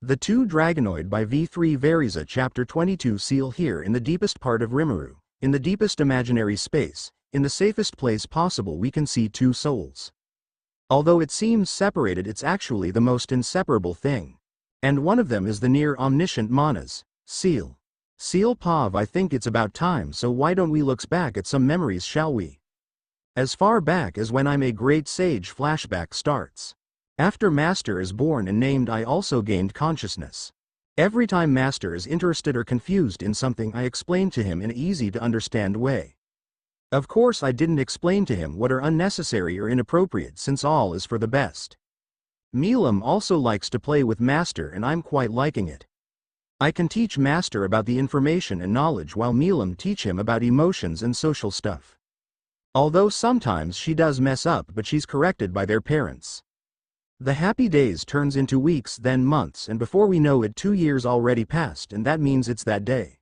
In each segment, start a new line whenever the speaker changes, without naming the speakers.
The Two Dragonoid by V3Veriza Chapter 22 Seal here in the deepest part of Rimuru, in the deepest imaginary space, in the safest place possible we can see two souls. Although it seems separated, it's actually the most inseparable thing. And one of them is the near omniscient Manas, Seal. Seal Pav, I think it's about time, so why don't we look back at some memories, shall we? As far back as when I'm a great sage, flashback starts. After Master is born and named, I also gained consciousness. Every time Master is interested or confused in something, I explain to him in an easy-to-understand way. Of course, I didn't explain to him what are unnecessary or inappropriate, since all is for the best. Milam also likes to play with Master, and I'm quite liking it. I can teach Master about the information and knowledge, while Milam teach him about emotions and social stuff. Although sometimes she does mess up, but she's corrected by their parents. The happy days turns into weeks, then months, and before we know it 2 years already passed, and that means it's that day.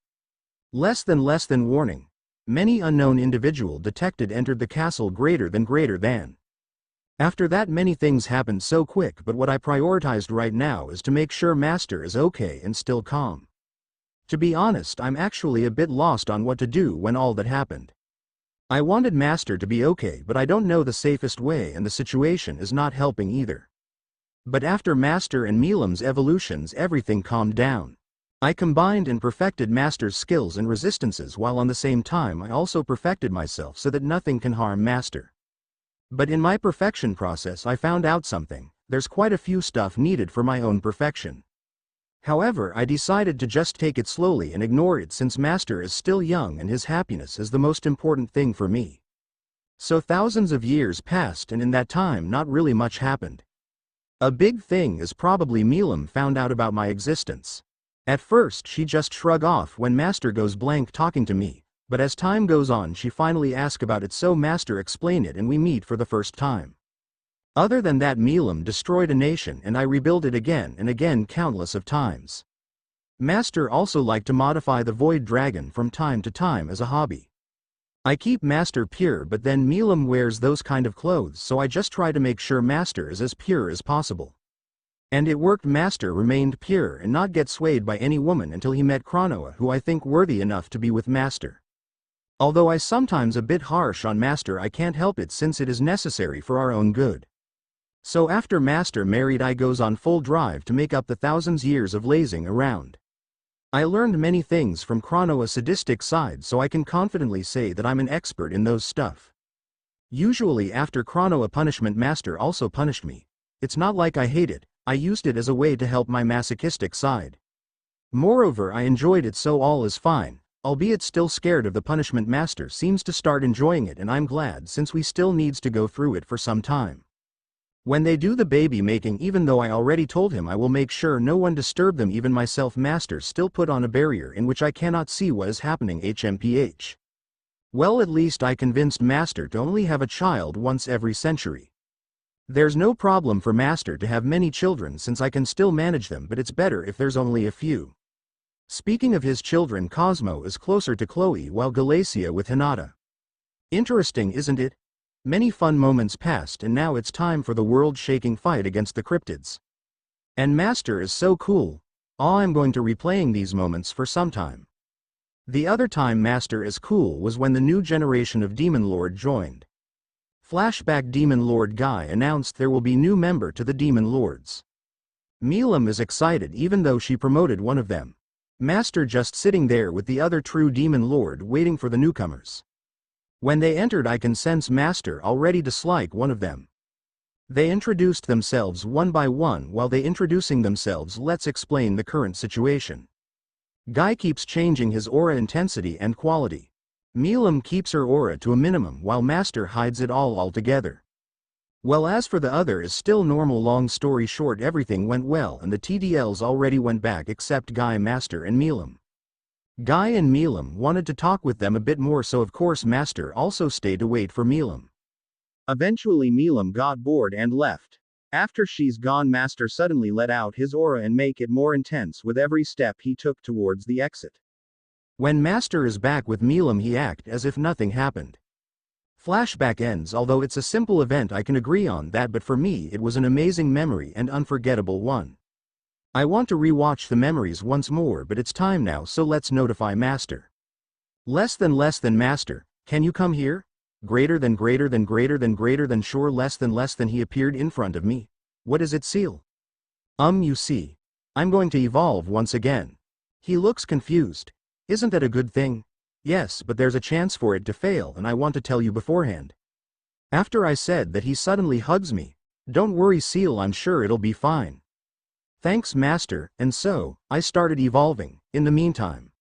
Less than warning. Many unknown individual detected entered the castle greater than. After that many things happened so quick, but what I prioritized right now is to make sure Master is okay and still calm. To be honest, I'm actually a bit lost on what to do when all that happened. I wanted Master to be okay, but I don't know the safest way, and the situation is not helping either. But after Master and Milam's evolutions, everything calmed down. I combined and perfected Master's skills and resistances, while on the same time I also perfected myself so that nothing can harm Master. But in my perfection process I found out something: there's quite a few stuff needed for my own perfection. However, I decided to just take it slowly and ignore it, since Master is still young and his happiness is the most important thing for me. So thousands of years passed, and in that time not really much happened. A big thing is probably Milam found out about my existence. At first she just shrugged off when Master goes blank talking to me, but as time goes on she finally asks about it, so Master explain it and we meet for the first time. Other than that, Milam destroyed a nation and I rebuild it again and again countless of times. Master also liked to modify the Void Dragon from time to time as a hobby. I keep Master pure, but then Milam wears those kind of clothes, so I just try to make sure Master is as pure as possible. And it worked. Master remained pure and not get swayed by any woman until he met Kronoa, who I think worthy enough to be with Master. Although I sometimes a bit harsh on Master, I can't help it since it is necessary for our own good. So after Master married, I goes on full drive to make up the thousands years of lazing around. I learned many things from Kronoa's sadistic side, so I can confidently say that I'm an expert in those stuff. Usually after Kronoa punishment, Master also punished me. It's not like I hate it, I used it as a way to help my masochistic side. Moreover, I enjoyed it, so all is fine, albeit still scared of the punishment. Master seems to start enjoying it, and I'm glad, since we still needs to go through it for some time. When they do the baby making, even though I already told him I will make sure no one disturb them, even myself, Master still put on a barrier in which I cannot see what is happening. HMPH. Well, at least I convinced Master to only have a child once every century. There's no problem for Master to have many children since I can still manage them, but it's better if there's only a few. Speaking of his children, Cosmo is closer to Chloe while Galacia with Hinata. Interesting, isn't it? Many fun moments passed, and now it's time for the world-shaking fight against the cryptids. And Master is so cool. I'm going to replaying these moments for some time. The other time Master is cool was when the new generation of Demon Lord joined. Flashback: Demon Lord Guy announced there will be new member to the Demon Lords. Milam is excited even though she promoted one of them. Master just sitting there with the other true Demon Lord waiting for the newcomers. When they entered, I can sense Master already dislike one of them. They introduced themselves one by one. While they introducing themselves, let's explain the current situation. Guy keeps changing his aura intensity and quality. Milam keeps her aura to a minimum while Master hides it all altogether. Well, as for the other is still normal. Long story short, everything went well and the TDLs already went back except Guy, Master and Milam. Guy and Milam wanted to talk with them a bit more, so of course Master also stayed to wait for Milam. Eventually Milam got bored and left. After she's gone, Master suddenly let out his aura and make it more intense with every step he took towards the exit. When Master is back with Milam, he act as if nothing happened. Flashback ends. Although it's a simple event, I can agree on that, but for me it was an amazing memory and unforgettable one. I want to re-watch the memories once more, but it's time now, so let's notify Master. Less than Master, can you come here? Greater than sure less than he appeared in front of me. What is it, Seal? You see. I'm going to evolve once again. He looks confused. Isn't that a good thing? Yes, but there's a chance for it to fail, and I want to tell you beforehand. After I said that, he suddenly hugs me. Don't worry, Seal, I'm sure it'll be fine. Thanks, Master. And so, I started evolving. In the meantime,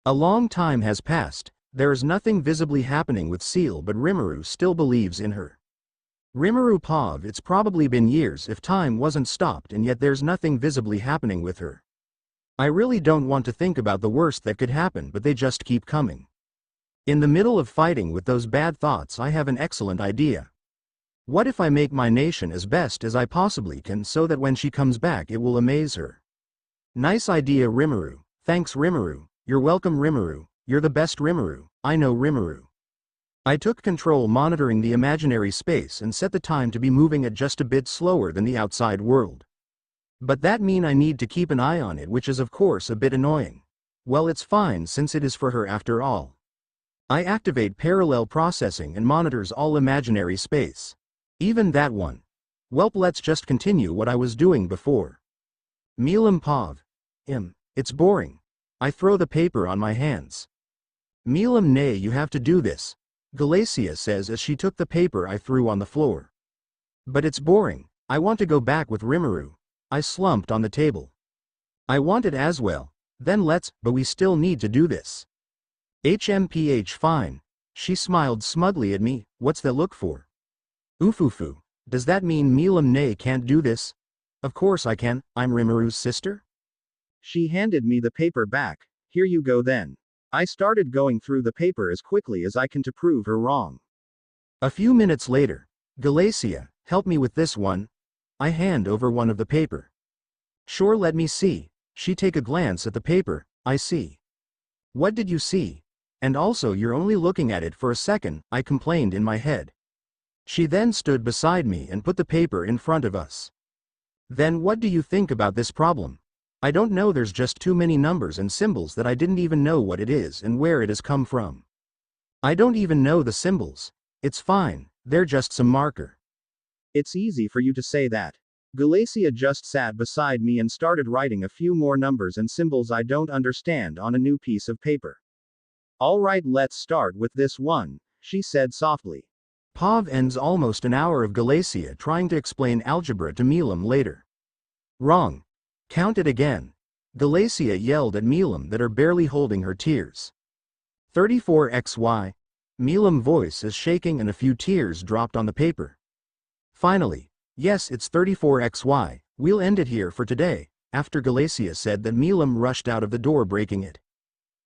a long time has passed. There is nothing visibly happening with Seal, but Rimuru still believes in her. Rimuru Pav, it's probably been years if time wasn't stopped, and yet there's nothing visibly happening with her. I really don't want to think about the worst that could happen, but they just keep coming. In the middle of fighting with those bad thoughts, I have an excellent idea. What if I make my nation as best as I possibly can, so that when she comes back it will amaze her? Nice idea, Rimuru. Thanks, Rimuru. You're welcome, Rimuru. You're the best, Rimuru. I know, Rimuru. I took control, monitoring the imaginary space, and set the time to be moving at just a bit slower than the outside world. But that means I need to keep an eye on it, which is of course a bit annoying. Well, it's fine since it is for her after all. I activate parallel processing and monitors all imaginary space. Even that one. Welp, let's just continue what I was doing before. Milam Pav. It's boring. I throw the paper on my hands. Milam, nay, you have to do this, Galacia says as she took the paper I threw on the floor. But it's boring. I want to go back with Rimuru. I slumped on the table. I want it as well. Then let's, but we still need to do this. HMPH, fine. She smiled smugly at me. What's that look for? Oofufu. Does that mean Milam Nay can't do this? Of course I can, I'm Rimuru's sister. She handed me the paper back. Here you go then. I started going through the paper as quickly as I can to prove her wrong. A few minutes later. Galacia, help me with this one. I hand over one of the paper. Sure, let me see. She take a glance at the paper. I see. What did you see? And also, you're only looking at it for a second, I complained in my head. She then stood beside me and put the paper in front of us. Then what do you think about this problem? I don't know, there's just too many numbers and symbols that I didn't even know what it is and where it has come from. I don't even know the symbols. It's fine, they're just some marker. It's easy for you to say that. Galacia just sat beside me and started writing a few more numbers and symbols I don't understand on a new piece of paper. Alright, let's start with this one, she said softly. Pav ends almost an hour of Galacia trying to explain algebra to Milam later. Wrong. Count it again. Galacia yelled at Milam that are barely holding her tears. 34xy. Milam's voice is shaking and a few tears dropped on the paper. Finally. Yes, it's 34xy, we'll end it here for today, after Galacia said that Milam rushed out of the door, breaking it.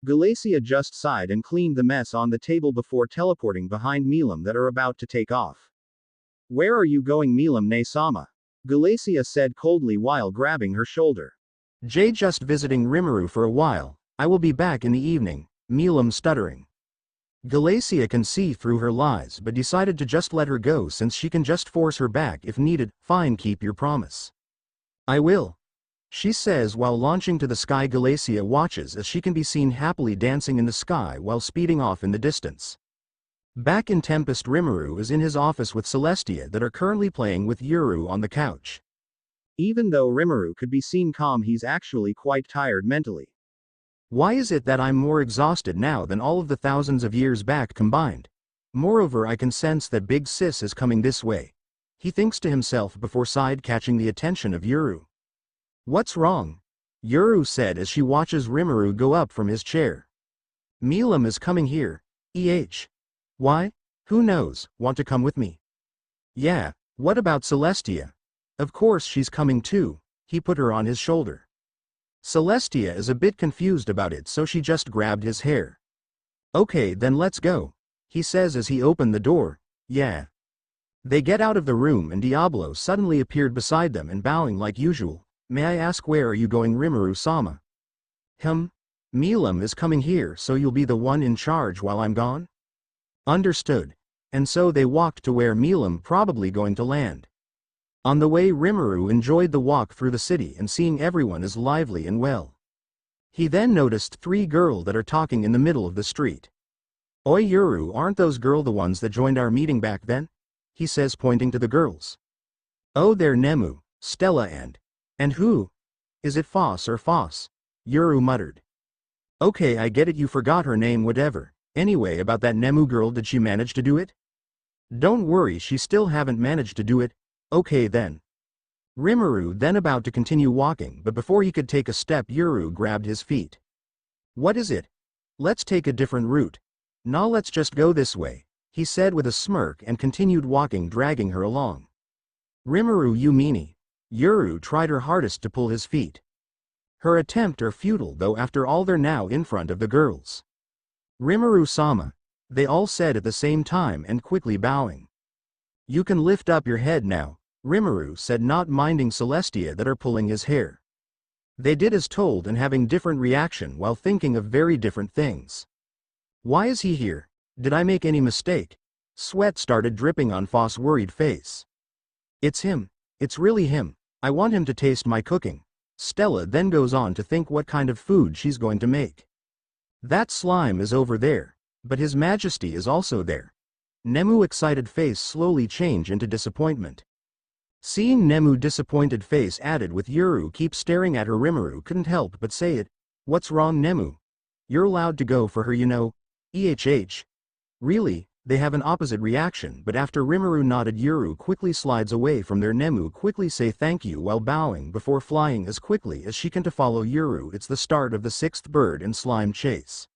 Galacia just sighed and cleaned the mess on the table before teleporting behind Milam that are about to take off. Where are you going, Milam ne-sama? Galacia said coldly while grabbing her shoulder. Just visiting Rimuru for a while, I will be back in the evening, Milam stuttering. Galacia can see through her lies but decided to just let her go since she can just force her back if needed. Fine, keep your promise. I will. She says while launching to the sky. Galacia watches as she can be seen happily dancing in the sky while speeding off in the distance. Back in Tempest, Rimuru is in his office with Celestia that are currently playing with Yuru on the couch. Even though Rimuru could be seen calm, he's actually quite tired mentally. Why is it that I'm more exhausted now than all of the thousands of years back combined? Moreover, I can sense that Big Sis is coming this way. He thinks to himself before side catching the attention of Yuru. What's wrong? Yuru said as she watches Rimuru go up from his chair. Milam is coming here. Why? Who knows, want to come with me? Yeah, what about Celestia? Of course she's coming too, he put her on his shoulder. Celestia is a bit confused about it, so she just grabbed his hair. Okay, then let's go, he says as he opened the door. Yeah. They get out of the room and Diablo suddenly appeared beside them and bowing like usual. May I ask, where are you going, Rimuru-sama? Milam is coming here, so you'll be the one in charge while I'm gone? Understood. And so they walked to where Milam probably going to land. On the way, Rimuru enjoyed the walk through the city and seeing everyone is lively and well. He then noticed 3 girls that are talking in the middle of the street. "Oi Yuru, aren't those girls the ones that joined our meeting back then?" he says, pointing to the girls. "Oh, they're Nemu, Stella and who? Is it Foss or Foss?" Yuru muttered. "Okay, I get it, you forgot her name, whatever. Anyway, about that Nemu girl, did she manage to do it?" "Don't worry, she still haven't managed to do it." "Okay then." Rimuru then about to continue walking, but before he could take a step, Yuru grabbed his feet. "What is it? Let's take a different route. Nah, let's just go this way," he said with a smirk and continued walking, dragging her along. "Rimuru, you meanie." Yuru tried her hardest to pull his feet. Her attempt are futile though, after all they're now in front of the girls. "Rimuru-sama," they all said at the same time and quickly bowing. "You can lift up your head now," Rimuru said, not minding Celestia that are pulling his hair. They did as told and having different reaction while thinking of very different things. "Why is he here? Did I make any mistake?" Sweat started dripping on Foss' worried face. "It's him. It's really him. I want him to taste my cooking." Stella then goes on to think what kind of food she's going to make. "That slime is over there, but His Majesty is also there." Nemu's excited face slowly change into disappointment. Seeing Nemu's disappointed face added with Yuru keep staring at her, Rimuru couldn't help but say it. "What's wrong, Nemu? You're allowed to go for her, you know." Really, they have an opposite reaction, but after Rimuru nodded, Yuru quickly slides away from their. Nemu quickly say thank you while bowing before flying as quickly as she can to follow Yuru. It's the start of the 6th bird and slime chase.